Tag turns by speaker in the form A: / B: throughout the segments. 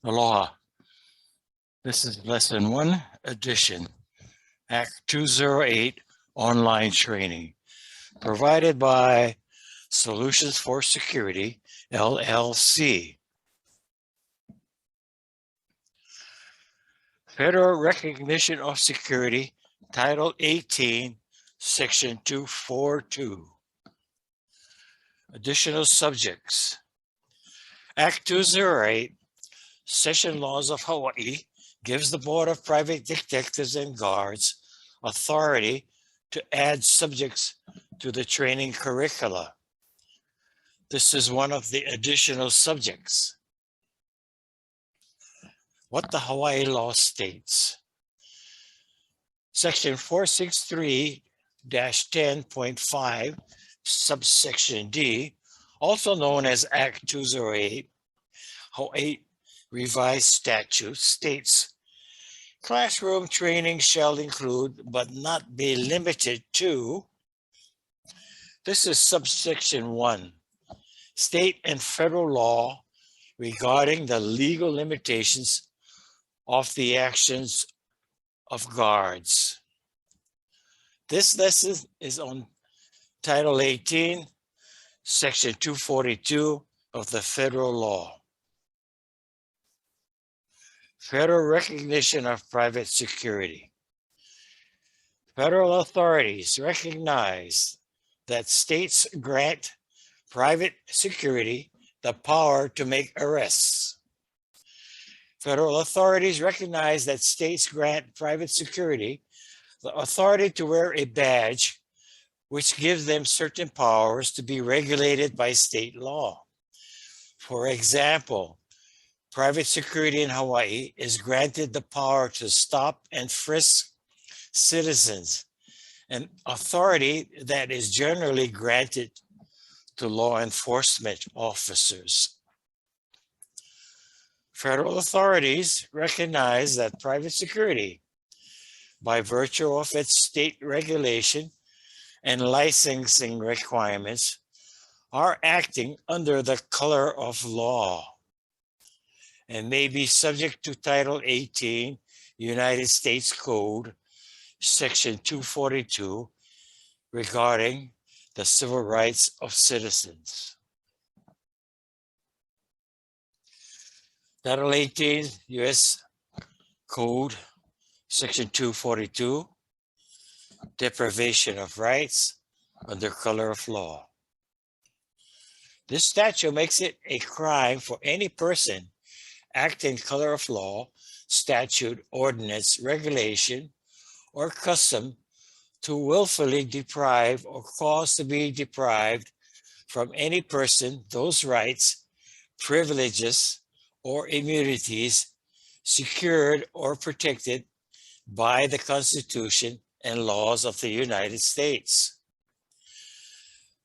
A: Aloha. This is Lesson 1 Edition, Act 208 Online Training, provided by Solutions for Security, LLC. Federal Recognition of Security, Title 18, Section 242. Additional subjects. Act 208, Session Laws of Hawaii, gives the Board of Private Detectives and Guards authority to add subjects to the training curricula. This is one of the additional subjects. What the Hawaii law states. Section 463-10.5, subsection D, also known as Act 208, Hawaii Revised Statute, states, classroom training shall include, but not be limited to, this is subsection 1, state and federal law regarding the legal limitations of the actions of guards. This lesson is on Title 18, Section 242 of the federal law. Federal recognition of private security. Federal authorities recognize that states grant private security the power to make arrests. Federal authorities recognize that states grant private security the authority to wear a badge, which gives them certain powers to be regulated by state law. For example, private security in Hawaii is granted the power to stop and frisk citizens, an authority that is generally granted to law enforcement officers. Federal authorities recognize that private security, by virtue of its state regulation and licensing requirements, are acting under the color of law and may be subject to Title 18 United States Code, Section 242, regarding the civil rights of citizens. Title 18 U.S. Code, Section 242, deprivation of rights under color of law. This statute makes it a crime for any person acting color of law, statute, ordinance, regulation, or custom to willfully deprive or cause to be deprived from any person those rights, privileges, or immunities secured or protected by the Constitution and laws of the United States.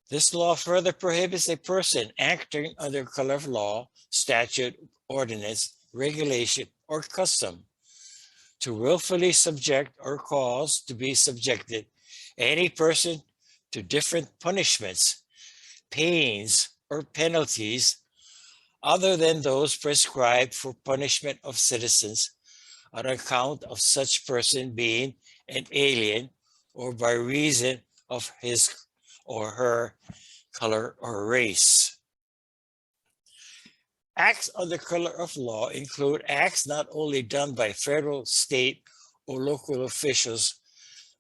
A: This law further prohibits a person acting under color of law, statute, ordinance, regulation, or custom to willfully subject or cause to be subjected any person to different punishments, pains, or penalties other than those prescribed for punishment of citizens on account of such person being an alien or by reason of his or her color or race. Acts under color of law include acts not only done by federal, state, or local officials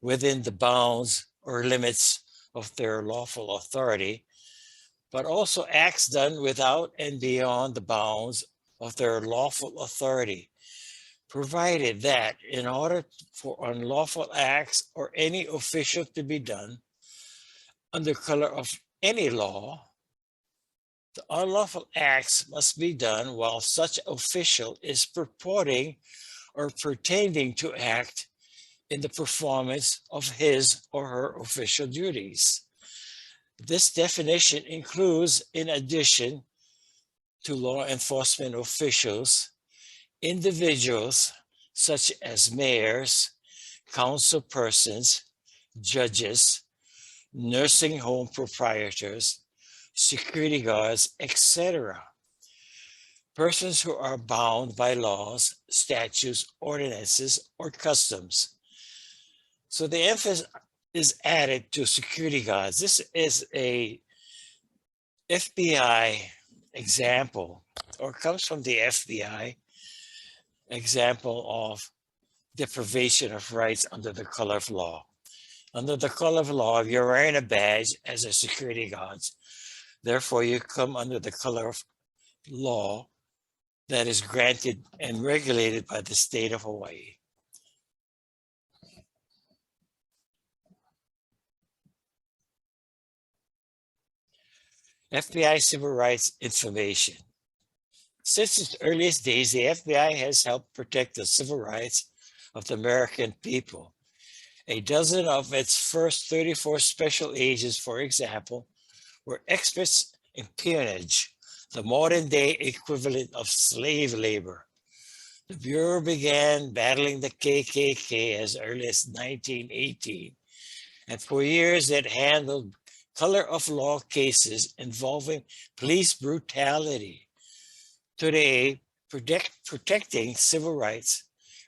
A: within the bounds or limits of their lawful authority, but also acts done without and beyond the bounds of their lawful authority, provided that in order for unlawful acts or any official to be done under color of any law, the unlawful acts must be done while such official is purporting or pretending to act in the performance of his or her official duties. This definition includes, in addition to law enforcement officials, individuals such as mayors, council persons, judges, nursing home proprietors, security guards, etc. persons who are bound by laws, statutes, ordinances, or customs. So the emphasis is added to security guards. This is a FBI example, or comes from the FBI example of deprivation of rights under the color of law. Under the color of law, if you're wearing a badge as a security guard, therefore you come under the color of law that is granted and regulated by the state of Hawaii. FBI Civil Rights Information. Since its earliest days, the FBI has helped protect the civil rights of the American people. A dozen of its first 34 special agents, for example, were experts in peonage, the modern day equivalent of slave labor. The Bureau began battling the KKK as early as 1918, and for years it handled color of law cases involving police brutality. Today, protecting civil rights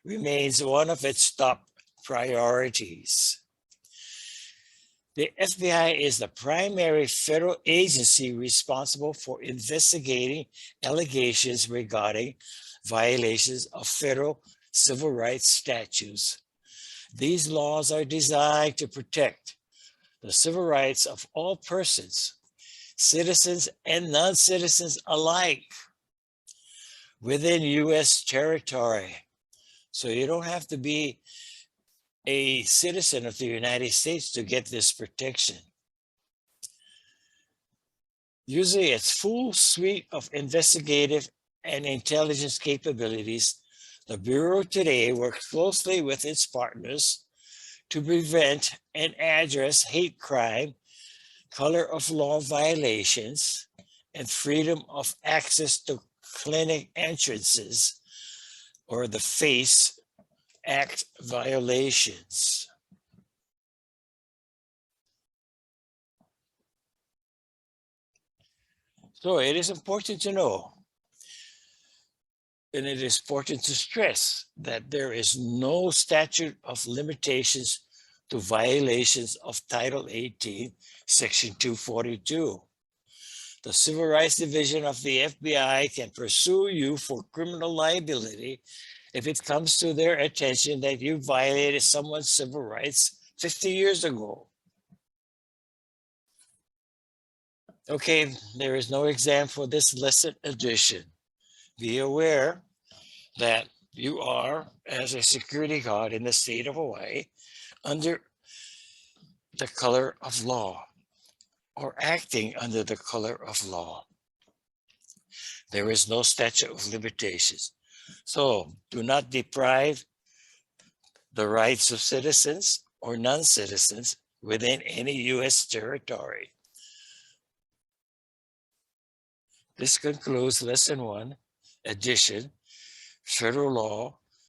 A: remains one of its top priorities. The FBI is the primary federal agency responsible for investigating allegations regarding violations of federal civil rights statutes. These laws are designed to protect the civil rights of all persons, citizens and non-citizens alike, within U.S. territory. So you don't have to be a citizen of the United States to get this protection. Using its full suite of investigative and intelligence capabilities, the Bureau today works closely with its partners to prevent and address hate crime, color of law violations, and freedom of access to clinic entrances, or the FACE Act violations. So it is important to know, and it is important to stress, that there is no statute of limitations to violations of Title 18, Section 242. The Civil Rights Division of the FBI can pursue you for criminal liability if it comes to their attention that you violated someone's civil rights 50 years ago. Okay, there is no exam for this lesson edition. Be aware that you are, as a security guard in the state of Hawaii, under the color of law, or acting under the color of law. There is no statute of limitations. So do not deprive the rights of citizens or non-citizens within any U.S. territory. This concludes Lesson 1, Edition, Federal Law